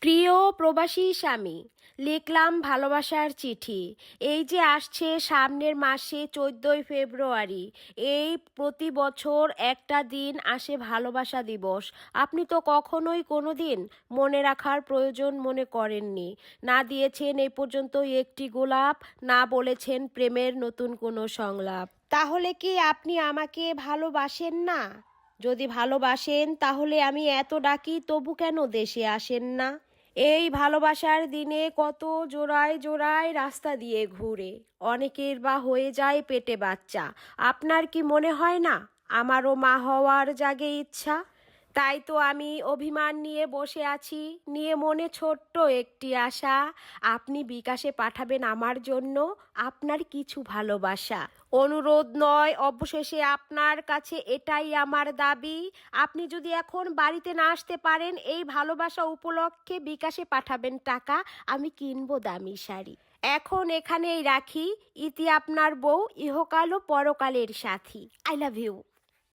প্রিয় প্রবাসী স্বামী, লিখলাম ভালোবাসার চিঠি। এই যে আসছে সামনের মাসে 14ই ফেব্রুয়ারি, এই প্রতি বছর একটা দিন আসে ভালোবাসা দিবস। আপনি তো কখনোই কোনো দিন মনে রাখার প্রয়োজন মনে করেননি। না দিয়েছেন এই পর্যন্ত একটি গোলাপ, না বলেছেন প্রেমের নতুন কোনো সংলাপ। তাহলে কি আপনি আমাকে ভালোবাসেন না? যদি ভালোবাসেন তাহলে আমি এত ডাকি তবু কেন দেশে আসেন না? এই ভালোবাসার দিনে কত জোড়ায় জোড়ায় রাস্তা দিয়ে ঘুরে, অনেকের বা হয়ে যায় পেটে বাচ্চা। আপনার কি মনে হয় না আমারও মা হওয়ার জাগে ইচ্ছা? তাই তো আমি অভিমান নিয়ে বসে আছি, নিয়ে মনে ছোট্ট একটি আশা। আপনি বিকাশে পাঠাবেন আমার জন্য আপনার কিছু ভালোবাসা। অনুরোধ নয়, অবশেষে আপনার কাছে এটাই আমার দাবি। আপনি যদি এখন বাড়িতে না আসতে পারেন, এই ভালোবাসা উপলক্ষে বিকাশে পাঠাবেন টাকা, আমি কিনবো দামি শাড়ি। এখন এখানেই রাখি, ইতি আপনার বউ, ইহকাল ও পরকালের সাথী। I love you.